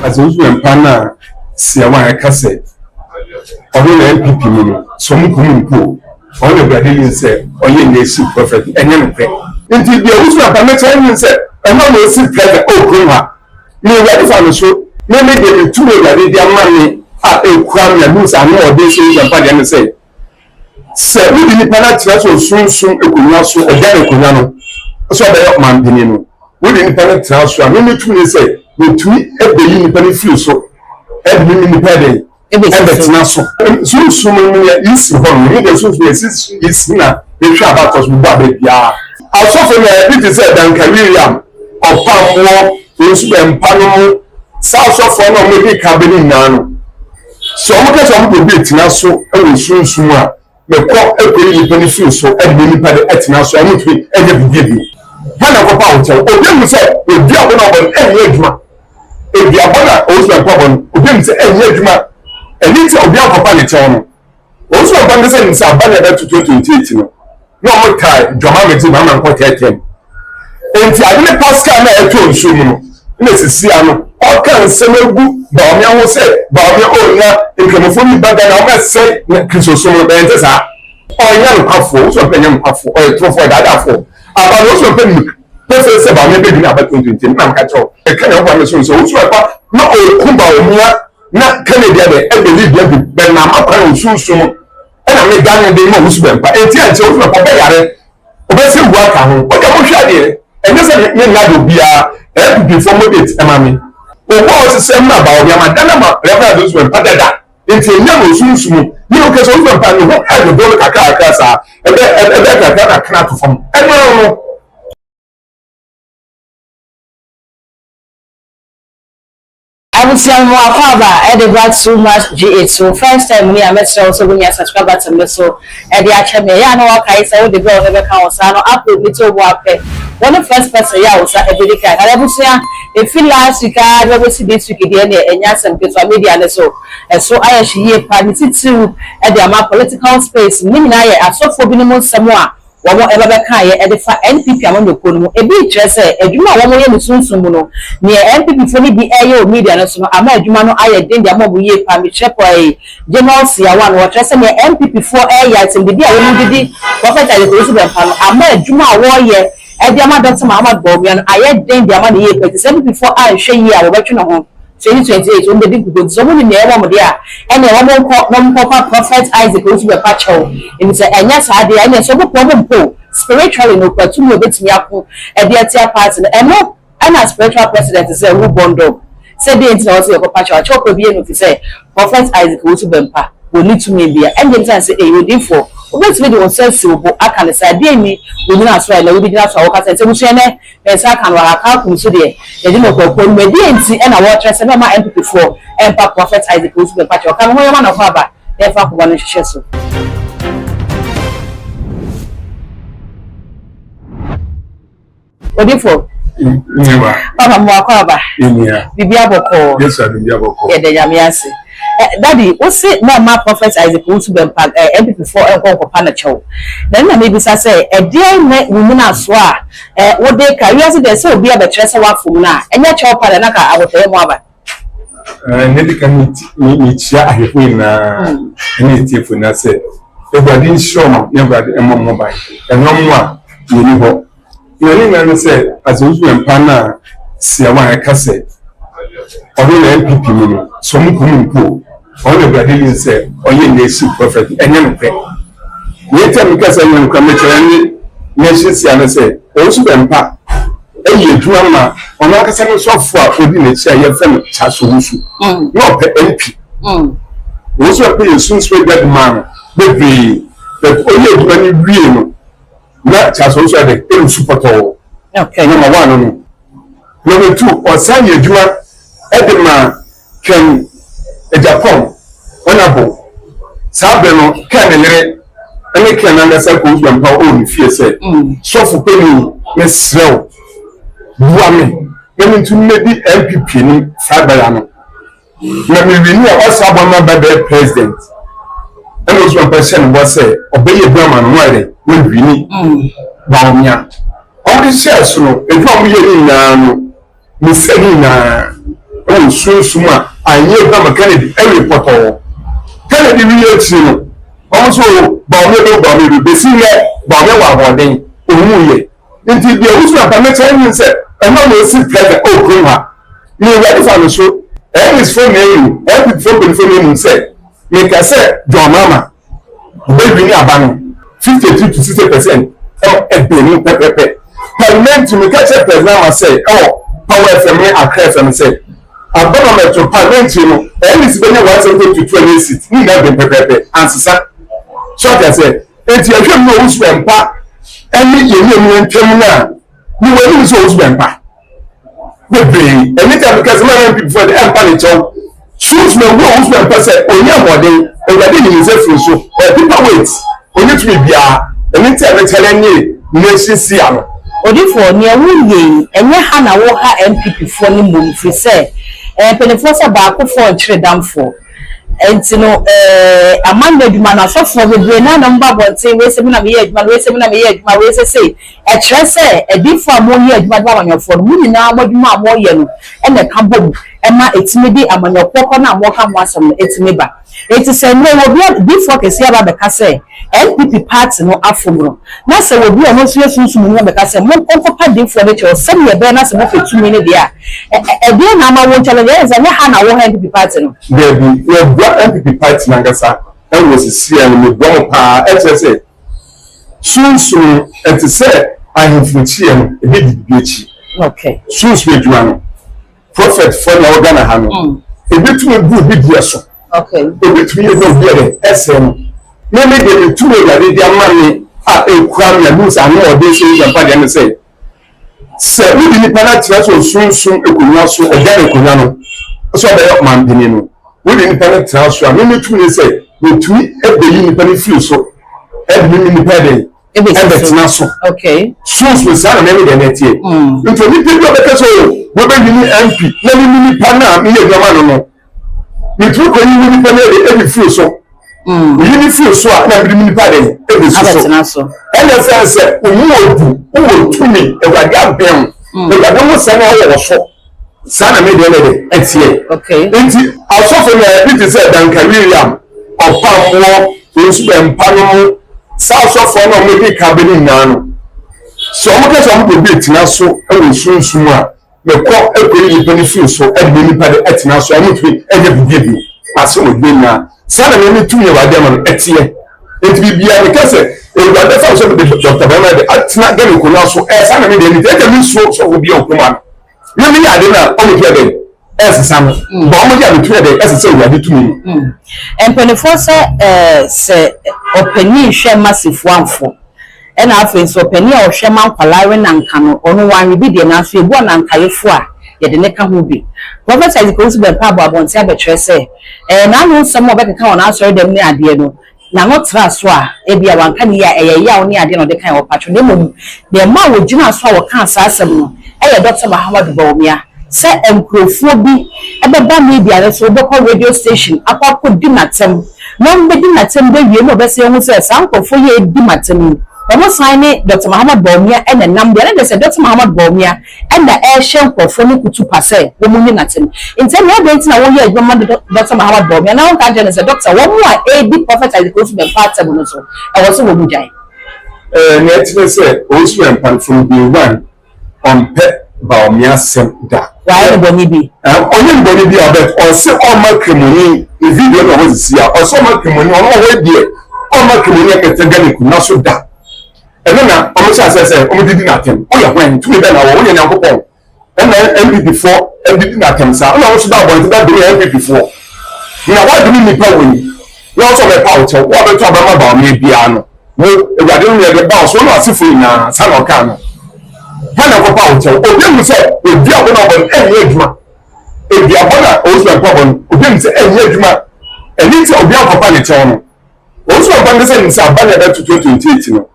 As a Muslim partner, see a one cassette. Or MPP, some community, all the Brazilian said, or you see perfect, and then pray. Until the Muslim partner said, and now you see private, oh, Grima. Me ready for the show. Maybe they will 2 days that their money at a crime and lose and know this is a party and say. Sir, we didn't partner soon, a Kunasu, a Gano. So I man, Pinino. We didn't partner transfer, I mean, 2 days say. We tweet every independent few so every independent everything so is wrong. We need to is now they try about us with baby. I saw from it is said that William or Palm is when Panama South of one maybe cabin now. So because I'm going to be now so I will soon the call every independent few so every independent etna so I need to every give you. When I go out, or then we say, we do have an age. If you are born also a problem, you say, and yet, and it's a real papa channel. Also, upon the same Sabana to 2018. No more time, dramatic mamma quite him. And I didn't pass camera at all, Sumo. Mrs. Siano, all kinds of good, Bamia will say, Bamia owner, in Camophone, but then I must say, Christopher Benders are. Or young Puffo, so a young Puffo, or a trophy that for. I also think. Person say about maybe about 2020 na catch-up. E kan ya kwa so so pa na o kumba o mia na Canada de e believe dem be na ma pa o susu e na me dan de ma usu be pa e ti anche o pa be yare o be se bua ka ho o ja mo hwa de e ne se me na do bia e be for moderate e ma mi o bo o se ma ba o bia ma dan ma reference usu be pa dada e ti nya mo susu mu ni o ke so usu pa no ho e do do ka ka sa e be ka ka to fam e no I would say more about Edward so much G8. So first time we are met also when you subscribe to me so the actual me ya no kai say the girl never can was no upload little work. One of first person ya was every day. I would say if you last week I never see this week again and ya some people media so I actually party to at the political space. Me na ya so for minimum somewhere. Wamo eba ka ye edefa NPP amon ko no e bi kire se adwuma wamo ye musunsun mu no ne NPP fo ni bi eye o media no so ama adwuma no aye den dia mo ye pa mi chepo e general sia one wo kire se ne NPP fo eye atim bi a wo didi prophet aye ko so be pa no ama adwuma wo ye e dia ma Dr. Muhammad Bawumia no aye den dia ma ne ye pa ti se NPP fo a hwe ye a wo betwe no ho 2028 on the big good so many near one there and one prophet Isaac goes to a patch hole and say and yes I did and so problem po spiritually no but to me bit me up and the other part and no and a spiritual president say who bondo say the internet also your patch chop be no say prophet Isaac goes to bempa we need to maybe and then say you did for obet me the sense obo aka ne say dey mi we na so na we be na so aka say we say ne say aka no aka kum so dey e di no ko me dey enti e na watch say na ma MP4 empa prophet Isaac goes to patch aka ho yama na fa ba e fa ko ba no hwehwe so odifo papa mo akwa ba bibia boko yes sir bibia boko e de nyame ase daddy we say na ma prophet Isaac to be MP4 enko pa na chew then na maybe say e dey na we na so a wo dey ka you say say obi abekire say wa fom na enya chew pa na ka abotaye mo aba ne de kan ni chia ahefo na ni tiefo na say everybody show everybody emmo bai enom a yeni ho yeni na say as Muslim partner sia wa cassette or the MPP no so mu community all the Brazilian say only nation perfect and you know we tell me because you come to nation say also empa e yedua ma ono akasa no so for odi na chia ye fam chaso wusu no pe MP we so pe sun spread that man baby the only yedua ni wie no na chaso wusu ade e support all okay number 1 no number 2 osan yedua edema ken Japan honorable sabeno kan lere ene kan na sa ko mpa o ni fie se so fu peni me srew buame when to maybe MPP ni Fabiano. Na me win ya wasa abama ba president. And was one person was say obey Brahman why we win Baumia. All the shares no e from here na no me say na o so suma anye Brahman Kennedy every report Kennedy we here no also Baumia be see here Baumia wa hoden ohun ye nti bi o so apameta ni say e ma no si president o kroma ni ready for no so is from you every from him say make I say John Mama baby ni abanu 52 to 60% ebeni pepepe parliament me catch president ma say power FM Accra FM say abana metro parliament no is been 170 to 20 seats ni na be pepepe ansisa so I say enti ahwem no usu empa eni yeye ntem na ni wani usu empa baby anytime because man people for the empire chow shoes no go usu empa say onya modern everybody ni say free so people wait only to be bia anytime tell any nation see am odifo ni awuye enye ha na wo ha MPP for ni mu free say penefo say ba ko for chire damfo enti no amanda adwuma na so for bebre na number bonten we se na me adwuma we se na me adwuma we se say e kire say edifo amoye adwuma ba wanyofo mu ni na amadwuma amoye no e na ka bom e ma etime di amanyofo na amo ka mo asem etime ba eti say no wo before kesi aba be ka say MPP party no afomro na say wo bi o no so yesunsun mu be ka say mo konkopa defo de che say ye be na say mo fetumi ne dia e bi na ma wo challenge e say ne ha na wo MPP party no baby we MPP party na ngasa e wo sisi an me bon pa e say sunsun et say ahimfuchi en e bi bibichi okay sunsun edwuma no prophet for na organ ha no e bi tumi bu bi dia so okay e bi tumi no bi e SM me dey tumi ya dey amani a e kwam ya lose an o dey say ya pa dey say se we di ni pana tira so sunsun ekunya so e dey ekunya no so be man bi ni no we di ni pana tira so a me tumi say we tumi e be yi ni pana feel so e bi ni pa dey e be tina so okay sunsun sa na me dey net here nto ni people be so we be ni MP na ni pana me ye gama no me tumi ko ni pana e be feel so you feel so na bi mi pa dey e be so and say owo to me e wa ga bem e ga mo say na wo so sana me dey etie okay enti asofo na bi te say Dan William opamwo nsu empano sa asofo na mo bi ka be ni nanu so mo ke so mo bi tina so e wo sunsun a me ko e ko ni pani feel so e bi mi pa dey etina so mo twi e dey bi aso mo bi na sana me tu ye wade man etie enti bibia me kase e wade fa so be Dr. Bernard atina gani ko na so sana me dey ni e mi so obi okuma no me ya de na o me dey sam bo mo ya tu dey se wade tu mi empenefo se openi hwe massive anfo e na afa so openi a hwe man kwalare na nka no ono wan bi de na so ebu na nkayefo a ye de ne ka ho bi prophet Isaac Osu be pa abonti abetwe se na no nsem obekeka wona asori dem ne ade no na no tra so a e bia wanka ne ya ya woni ade no de kan wo patro de mom de ma wo gina so a wo kan asasem no e ye Dr. Muhammad Bawumia se enkrofo bi e be ba media ne so be call radio station akwa di matem no be di matem de wie no be se hu se sankofo ye di matem omo sign Dr. Muhammad Bawumia and the number and they said Dr. Muhammad Bawumia and the air shen for ni kutu pase wo mu ni natem inten ya be ntina wo ye adwuma Dr. Muhammad Bawumia na won ka je say doctor wo mu a AD prophet as go to be part no so e wo so wo mu jai na etime say Osu empan from day one on pe Bawumia sem da why no boni bi onye boni bi abet o se o makrimoni e video no wo si a o so makrimoni o no wo die o makrimoni e kete gani ku na so da na omo say omo didi na tem o ya hwan tu be na wo nya nyankopon na MPP for didi na tem sa o na wo so da bon da do MPP for na wa do ni pa woni na so be pa o che wo be to ba ma ba me bia no wo ewade no ye be ba so na asifo nya sa na o ka no ha na ko pa o che obi mu say obi abo na bon enye adwuma obi abo na o so pa bon obi mu say enye adwuma eni ti obi abo pa ne che no o so pa ne say ni sa ba na da 2028 no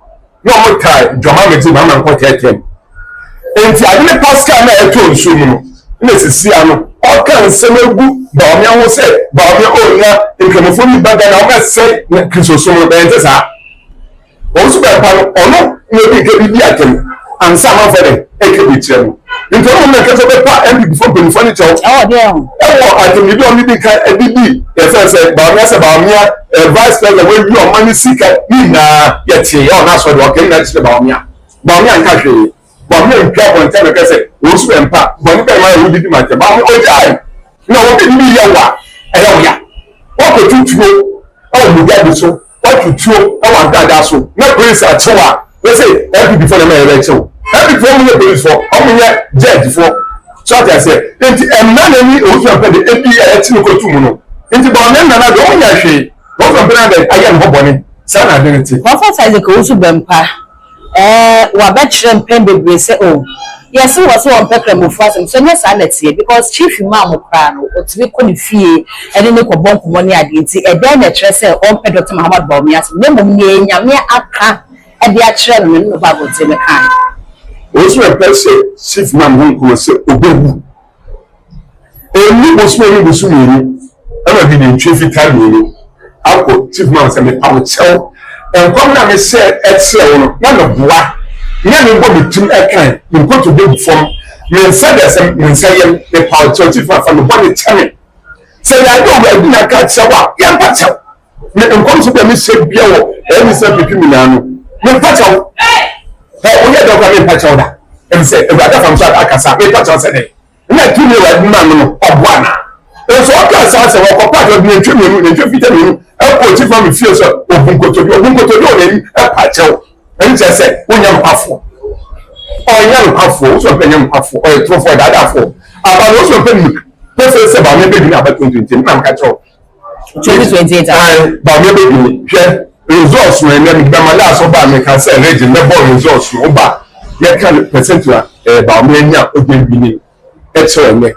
no more time Joma Meti Mama Nko Tetem enti adene pascal na eto nsumu no na sisia no o kan semegu ba o me ho se ba o me o nya nkemofo ni baga na o ma se na krisosomo be ente sa o su be pa no ono ne bi ke bi atem ansa ma fere eke bi tirem nti o me ke so be pa mp before ben fani cho oh there ewo atem bi o mi bi ka edibi e se ba o me se ba o me vice president we bi o mani sika ni na ye tie o na so de o ke na tie ba o me nka hwe ba me ntwa bon teme ke se o su empa bon ke ma e wudi ma te ba mo o jai na o bi bi ya wa e ya ya o ko tutuo o mu ga bi so o tutuo o wa dada so na police a chewa we say every before na e chew every before mo police for o mo ya judge for so that say enti emna na ni o su empa de ebi ya ti ko tu mu no enti ba me na do o nya hwe o so empa na de aya no boni sa na de nti what size ko usu bempa wa ba chere mpem bebre say oh yes was one pekre mo fasem so yes anetie because chief imam kra no otibi ko ni fie ene ne ko bon komo ni ade nti e den na chere say on pe Dr. Muhammad Bawumia so ne mom ne nyame aka e de a chere no Bible te me kan o so e say chief imam won ko say obebu eni bo so ni bo so ni e bi ni ntwe fitar ni akọ chief imam say me pawo chew enkom na me say etre no na no boa na me go bitum ekan me go to be from me say there some me say yem the power chief fa no body chame say ya do ba bi na ka chewa ya pa chew me enkom so be me say bia wo e me say pipi mi na no me pa chew o ye do ka me pa chew da e say e ba da fam so akasa me pa chew say dey na tu me wa ma no oboa na e so ka sa se wo ko pa do me ntwe me ntwe fita me e chief am fie so obunkotobi o ne e pa chew en je se wonya mpafo o nya mpafo so pe nya mpafo o e trofo dada fo aba no so pe mi pe se ba me be ni aba 2020 na mka chew 2028 ba me be ni hwe results no ene mi ba la so ba me ka se region me bo results no ba ye kan percent ba me nya o de bi ni e chew me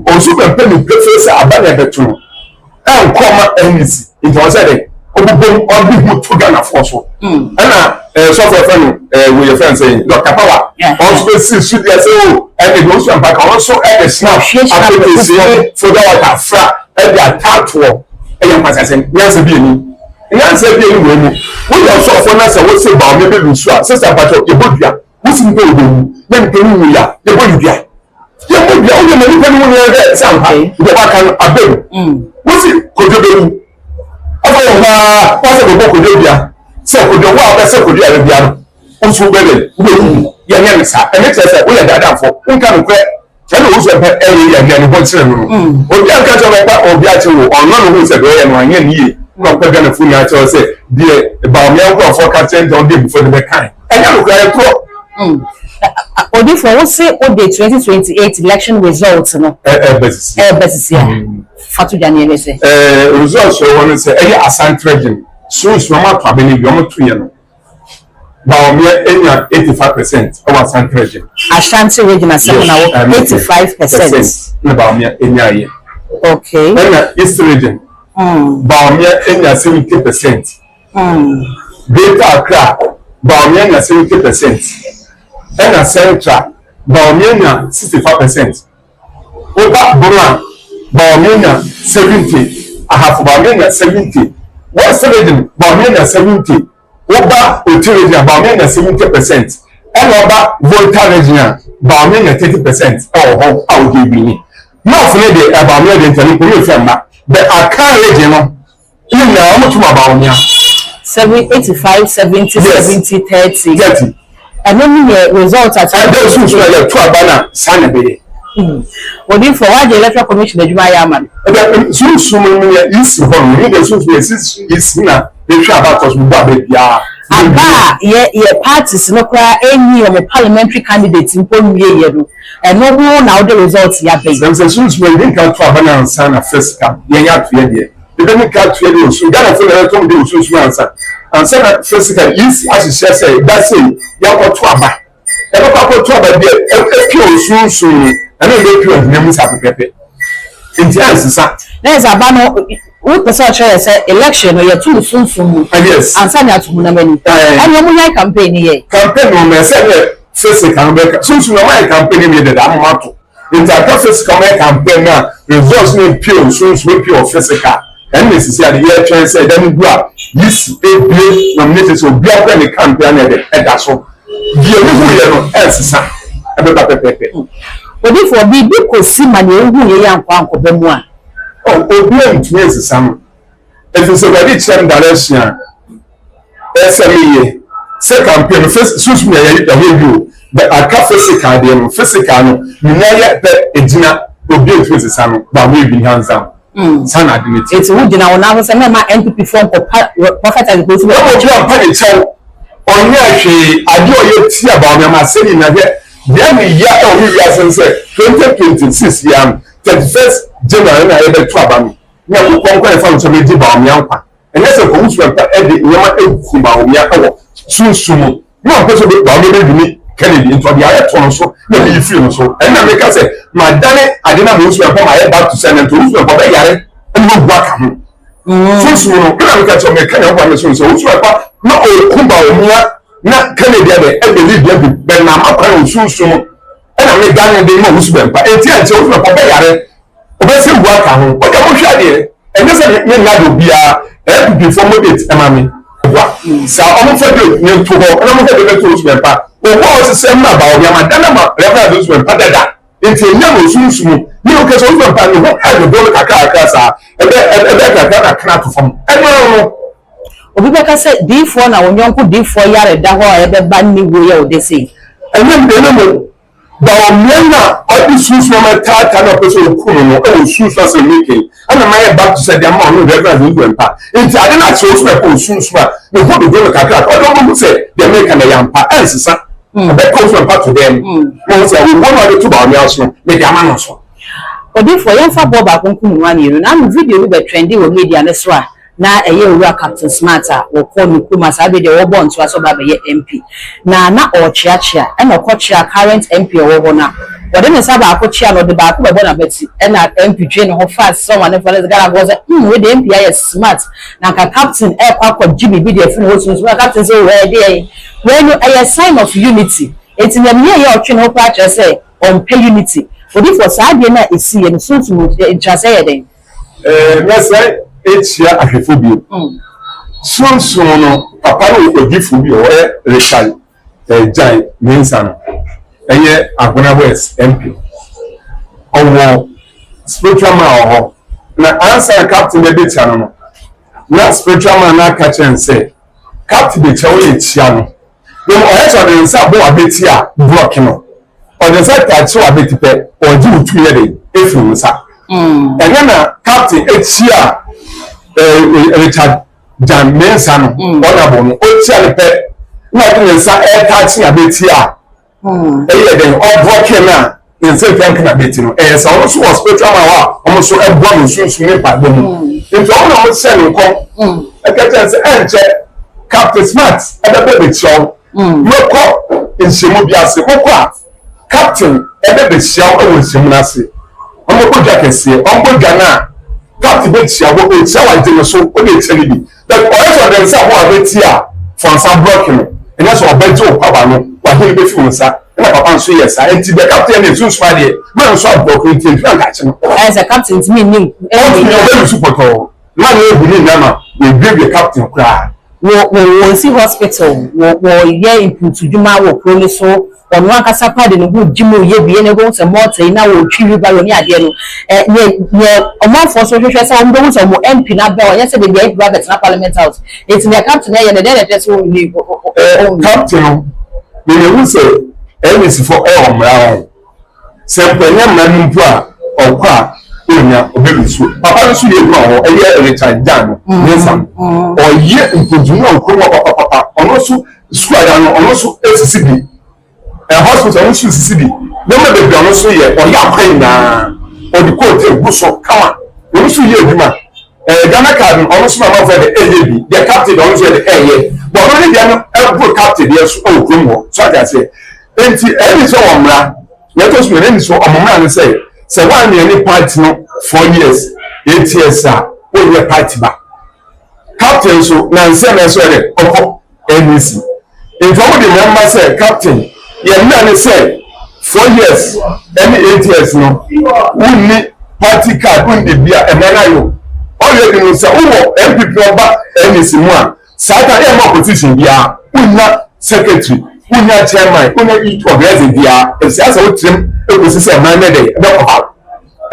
o so pe mi pe se aba na betu en koma enisi into was said obubom obi hu to Ghana for so na so for friend we your friend saying Dr. Power also see should you say oh and it goes to back also at the snap application for the water fra at the attack to e yan pass say yan say bi ni we mu we also for na say we say ba me be lusu a sister pato e bodua we see go obu na npe ni ya e bodua ye bodua o ye me ni pe ni we ya say ha e ba kan abem we see ko do be afa wa pase go ko do bia se ko do wa ba se ko do ya bia no unsu bele we ya nya nsa e me se we ya dada fo nka no kwe se no unsu pe e ya nya no bo tire no obi an ka jo ba obi a che wo ono no se do ya no anya ni ye no kwa Ghana fu nya che se die ba me an for ka ten don dey before the kind enya no kra to odi for we say o the 2028 election results no besis ya fatu jani ele se results we want say e Asante region so ma to abeni bi o mo to ye no ba o me enya 85% of Asante region Ashanti region asem na 85% na ba o me enya ye okay enya East region ba o me enya 70% Greater Accra ba o me enya 70% ena Central ba o me enya 65% Oba Burma ba o me enya 70 ahafu ba o me enya 70 West region ba o me enya 70 Oba Oti region ba o me enya 70% ena Oba Volta region ba o me enya 30% ho awo de bi ni North ne de ba o me de ntani ko me famba the Accra region no ina o mo tuma ba o me 85 70 70 30 and then the results at those who are to abana sana be odi for what the electoral commission adwuma ya man so me is hon me the so is na they try about us we ba bia aba ye parties no kwa any of the parliamentary candidates in ponwie ye do and no who now the results ya be them say so we dey count to abana sana first camp ye ya to ye dey they don't count to ye so Ghana for the come dey so answer and say that physical is as you say that say ya ko to aba e ko to aba dey e pure so and no pure name sa pepe inti ansisa there is aba no we person say election no ya too soon yes and say na to na many and you campaign here campaign no me say physical back so my campaign made that I'm out into a physical campaign now results in pure so pure physical and this is the year trying say then go up this a nominated so be up the campaign at that so the else pepe odi for bi ko si ma ne ehu ye yan kwa nko mu a obi ntwe esisam efise body chem direction SME se campaign first susu me ya review the aka physical dey physical no nyaya pe ejina obi ntwe esisam ba we bi handsam sana admit it would na wona ho se me ma NPP form ko prophet as go to o pa dey chew onya hwe ade oye ti aba o ma se ni na hwe then ya o we say 2026 yam 31st January na ebe to abami na ko kon fa so me di ba mi anpa ene se ko musu pa e de nyama eku ba o mi awo sunsumu no ko so ba o be bi Kennedy into the aye ton so na bi fi so e na me ka say madane ade na musu pa ma e back to senate musu pa be yare e no gwa ka ho sunsumu no na me ka so me kan ya so musu pa na o ku ba o mi na Kennedy ade e be lead be na ma pa sunsumu na me dan de mo musu bempa enti anche wo na papa yare obese wu aka ho o ja mo hwa de ene se me na do bia e bi for modate e ma me wa sa o mo fa de ne to ho na mo fa de to musu bempa o wo se se ma ba o bia ma dan ma refa do musu bempa dada enti enya mo sunsumu ni o ke so musu bempa no ho e do kaka sa ebe kaka kana to fam e no obi be ka say D4 na wonyanko D4 yare da ho e be ba ni wo ye o de sei ene de no mo ba o mena all the shoes no matter kind of person who no o shoes as a making and my back to say the amount no reference into empa it I didn't show me shoes ma the whole do kakra o don't say they make na yampa ensisa be come from part to them no say we want to ba me also me the amount so odi for yan fa bob akonkun nwa ni na video be trendy wo media ne so a na eye owura Captain Smarter wo ko ni kuma sabe de wo bo nto aso ba be MP na o chiachia e na ko chia current MP wo ho na wo de ne saba akochia no de ba ko be bo na beti e na MP twe ne ho fast someone for the gara go say we the MP is smart na ka Captain e kwa ko jibi bi de fi no so Captain say we dey when you a sign of unity it na me ye o twe no kwa che say on pay unity odi for sabe na esi ye so to interest ye den yes etia ahwefobio sonso no papa no ogifobio o Richard Jai Mensa no eye Agona West MP owo spiritual man ho na answer captain de betia no na spiritual man na ka chen say captain de chewo etia no dem o hecho de nsa bo abetia block no o de say ta chewo abetipe o ji utu ye de efu nsa ene na captain etia Richard Jan Mensa no honorable no o tia le pe na de nsa e ta chi abetia eye den o block na nse tank na beti no so no so spiritual man wa o so e bo no sunsun me pa bo mu nti o na mo se no ko e ka chen se enche Captain Smart e be be chow no ko nsemu bi ase ko a Captain e be chow e wo nsemu na ase o mo ko jakese o mo gana Captain be chow bo e chow ante no so o de cheli bi but o so dem say mo abeti a for some blocking and that's what beto papa no wa he be fi unsa na papa so yes I enti be captain dey so smart dey man so blocking team fan ka che no as a captain to me nim e be super to man e bu ni na ma we be captain kra wo si hospital wo ye input djuma wo pro so onu akasa pa de no hu djimo ye bie ne go se mortai na wo twi ba ro ni ade no ne omafo so hwehwe se wo do so mo MP na ba ye se be be bracket na parliament house it me captain ye ne de so ni captain me ne hu se MC for omra on se penya manu pu a okwa onya obelusu papa nso ye gba ho eye Richard Jan Mensa oye nkojuma okwo papa ono so squad no ono so SCB hospital ono so SCB no me be ono so ye oya kwan na odi kote guso kama ono so ye eduma Ghana card ono so ma for the AJB the captain ono so the eye but only the no every captain there so okwo so I say enti any so omra let us me any so omra and say say one any party no 4 years 8 years we we party ba captain so na nse na so dey oko NEC if all the members say captain man say 4 years, any 8 years no. We need party card, we need beer, and then I already know say MPP number any simua. Sata e opposition bia, we not secretary, we not chairman, we not each organize bia. If say asa utrim, e go say man dey, e go have.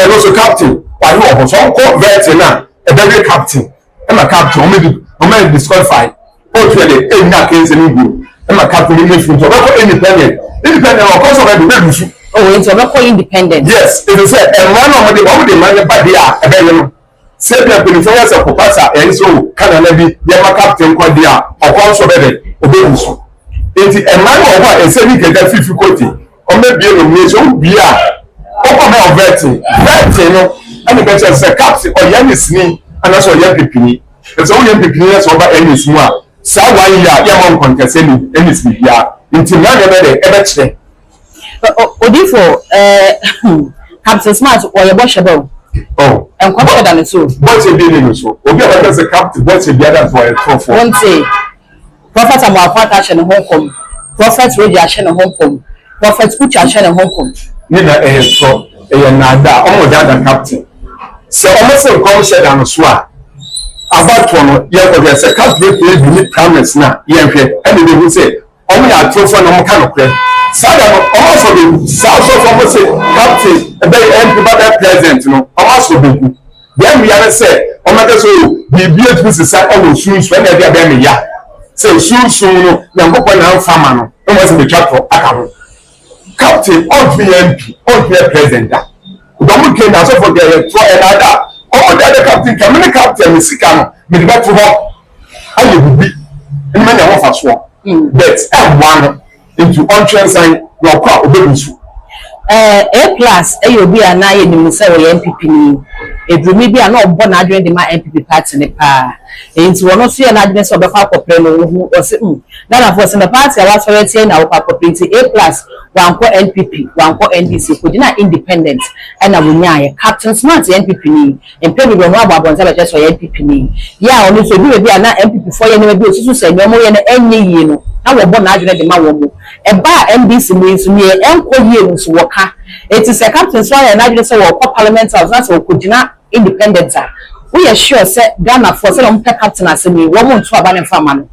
And also captain, why you so call vet na, e be captain. E ma captain, o me disqualify. O twele e na case ni go. E ma captain ni free to go independent. Independent of course of the way. Oh, it's not independent. Yes, it is said, and one of the man by the available. Say the penitentiary of Popasa, and so can I be the captain Quadia, or also better, obey so. It is a man of what a saving can get difficulty, or maybe a nation be a open of vetting, and the better say captain or young is me, and also young people. It's only young people over any small. So why you are young contesting any small. Until now, ever Odifo, Captain Smart or your washable. Oh, and come than so. What's a dealing so? Okay, as a captain, what's a gather for a trophy? One say, Prophet Amapata and Hong Kong, Prophet Radiation and Hong Kong, Prophet Ucha and Hong Kong. Neither a so a nada, almost than captain. So almost a call said on a swat. About one, yeah, there's a captain who need promise now. Yeah, and they will say, only a trophy no kind of credit. Sada also be South of say captain a very empty president no also be then we are say o ma so the beautiful society o soon when they be me ya say soon no Nyankopon na fama no o mo say be twatro aka ho captain on MP on president da don't get na so for the for another o the captain come the captain me sika no me be to ho aye bi ni me na ho fa so but one into entrance sign your car obebusu A plus ayobi ana ye nim say we MPP ni edrumi bi ana obbo na adwen de ma MPP party ne pa enti wono so ye na adwen so obefa akopre no hu o se na na for se the party awa so tie na wo akopre enti A plus wanko NPP wanko NDC ko dina independent na wonya ye Captain Smart NPP ni empe bi no ababonza be so ye NPP ni ya onu so bi ana MPP for ye ne bi osusu se nyomo ye na enye yi no na wo bo na adwen de ma wo mu eba MDC mu nso ni enko yi nso wo ka it is a captain so na adwen se wo ko parliament house na so ko dina independent we are sure say Ghana for say on captain asemi wo mo nto aba ne fama no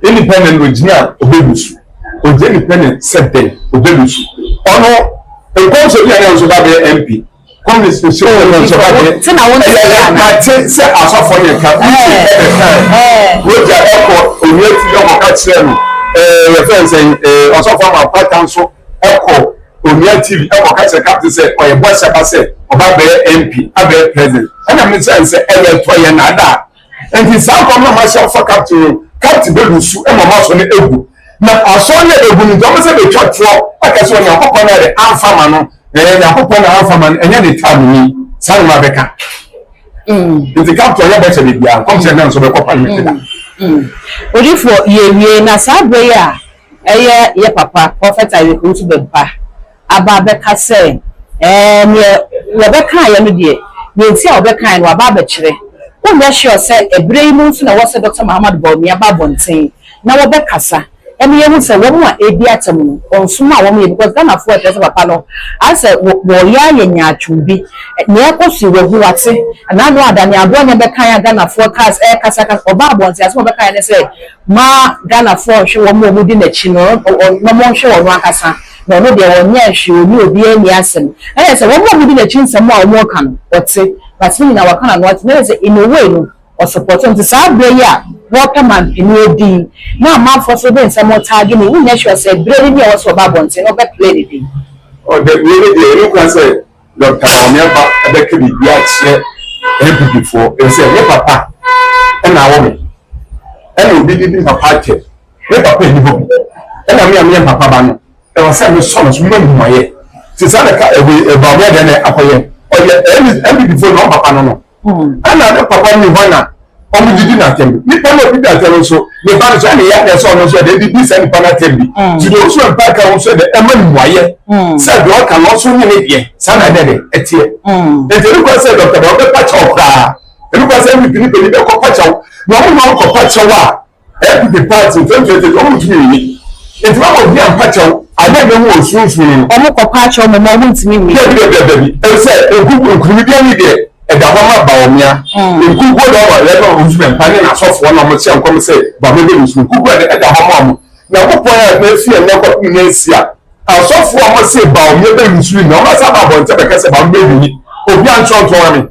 independent original obebusu oje independent setting obebusu ono enkonso bi ana nso ba be MP come this so nso ba be say na won say asofo ye ka we ja eko oyeti yo ka kire no reference asofo ma patan so eko Onia TV, I will catch a captain say, or a boss about say, about the MP, about president. And I'm saying, say, ever try another. And his son come myself for captain Belusu, and my mouse on the ego. Now, I saw the ego, don't say the church for, I guess when you're up on the alpha man, and you're up on the alpha man, and then they tell me, San Rebecca. If the captain, you're better than you come to announce the company. What if you na Sabria? Ye papa, prophet, I will go to the bar. Aba beka say we beka ya no de nti a obeka no aba ba kire wo me sure say ebrei mu nso na wo say Dr. Muhammad Bawumia aba bonten na wo beka sa emi ye mu say wo mu a ebi atem no onsuma wo me because Ghana for tell papa no I say wo ya nya atwubi na ekosi wo hu ate na no ada ne abo nya beka ya Ghana for cars kasa oba bonten aso beka ya ne say ma Ghana for hwe wo mu di na chi no no mo hwe wo akasa no no dey on nya hwe ni obi ani asem e say wo mo bi na chi nsem a wo kan ote but ni na wakana no ate say in a way no or support on the side ya water man in odi na ma for so dey nsem tag ni we nya sure say brady ni was for babonte no be play the thing oh the really you can say Dr. Onyeba abeke bi bia che MPP for e say me papa e na wo me e obi di papa che me papa ni bo e na me papa ba no e was say me so no mo moye ti sa ka e ba mo de na akoye o ye MPP for no papa no ana na papa ni hona o mu didi na tembi ni pa no bi da so me ba so na ya so no so de di se ni pa na tembi ti do so pa ka wo so de e ma ni moye se do ka no so ni de sa na de etie e te ko se Dr. Ba be pa cha okra e ko se MPP ni be ko pa cha no ko pa cha wa MPP party 2020 o mu tumi ni e ti ba mo bi an pa cha ade be wo sunsun omo kopa acho mo mo ntimi mi debi e say nkuru bi ani de e da mama ba omia nkuru go do wa le no unsume pane na sofo na mo se nkom say ba me be nsu nkuru e da mama mo na ko ya na fi e na ko na esia asofo mo say ba omia be nsu na o sa ba bo nte be kase ba me be ni obi ancho to ami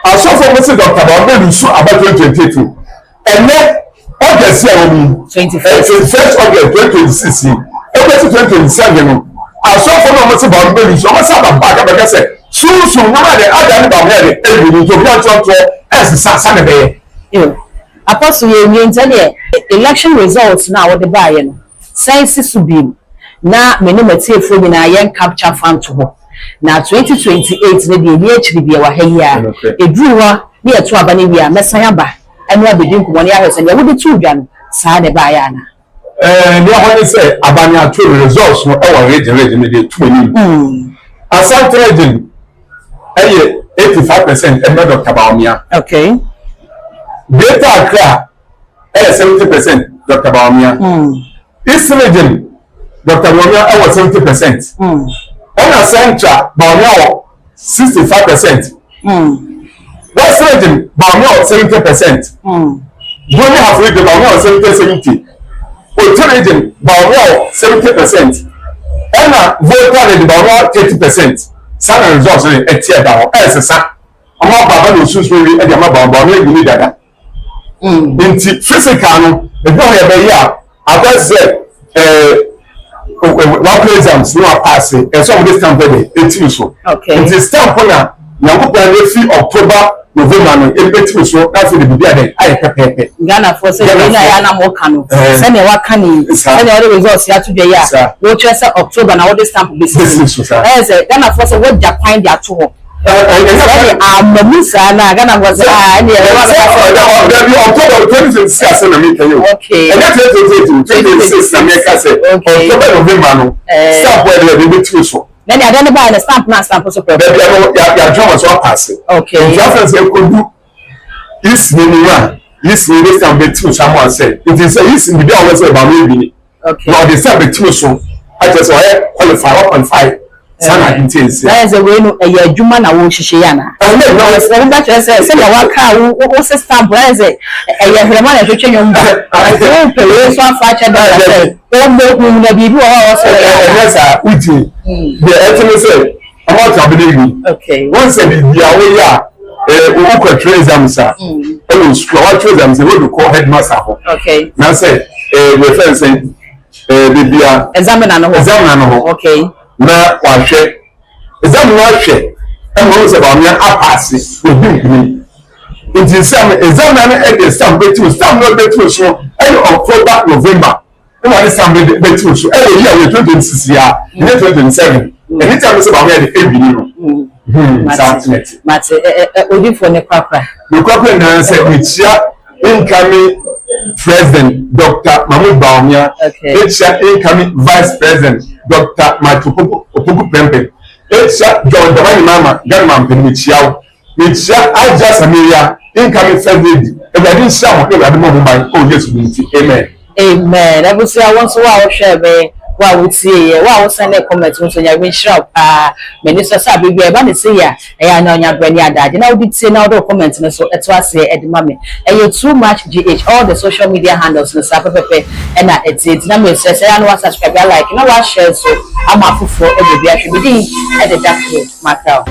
asofo mo say Dr. ba me nsu about 2022 ene August ya omi 21st August 2026 August 2027 no asofo no mo say ba me nsu o sa ba ka be kase so na de ada ba me de ebi to bi ancho to sa na be ye apostle ye nyi ntede election results na wo de ba ye no sense subim na menu matiefo bi na yen capture fan to ho na 2028 ne de ni achiri bi wa ha yi a eduru wa ne yeto aba ne wi a mesan aba anu abedi nkumo ne ahese ne wo de tu dwa no sa de ba ya na ne ho ne say abani ato results no e wa region ne de tu ni Asante region eye 85% e me Dr. Baomia okay Greater Accra 70% Dr. Baomia East region Dr. Baomia 70% and Central Baomia 65% West region Baomia 70% Boni half region Baomia 70 Otu region Baomia 70% and voter region Baomia 30% Sana results ni etie da ho esesa ama baba no susuri e dia ma baba no egini dada nti physical no e do ya be ya abese one exams no pass e so we stamp dey etim so nti stamp na Nyankopɔn na fi October November no etim so na fi de bibia dey aye pepepe Ghana for say we na ya na mo kanu se ne wa kani se ne the results ya to dey ya wo try say October na we stamp be so say Ghana for say what Japan dey to ho mamusa na Ghana for say October 2026 na me tell you okay and that 2026 na me ka say October November no stamp we dey etim so then I don't buy the stamp na stamp so problem ya drama so pass okay ya friends e ko du is ni ni stamp betim so am say it is is ni be always about me okay now the stamp betim so I just qualify 1.5 sana intense that is a way no e adwuma na wo hihye ya na no so we that say na wa ka wo stamp na say e hwema na twetwe nyom ba o pele so afa cha da o mo na bibi o so yes uti the etime say about abelegi okay once the dia we ya o ko exam sir o school what exam say we call headmaster ho okay na say we friend say bibia examiner no ho okay na wahwe exam no ahwe e mo se ba me apase obi nkumi nti exam na e stamp betu stamp no betu so e October November e ma stamp betu so e year 2026 ya ne 2027 anytime se ba me de ebini no mate odi for ne kwakwa na se michia incoming President Dr. Mahmoud Baumia, incoming Vice President Dr. Matupoku Pempe, John Dramani Mama, Gunman Michiao, Michia Aja Samiria, incoming First Lady, and I didn't shout at the moment by oh yes, amen. Amen. I will say I want to wow share me. Wa would see wa send a comment so ya win shop minister sabi be ba ne say ya e na onya brani adade na we say na do comment no so eto ase e de mame e too much gh all the social media handles no sa pepe e na eti na me say ya no wa subscribe like na wa share so ama fofo e be bi ahwe bi din e de dark road macau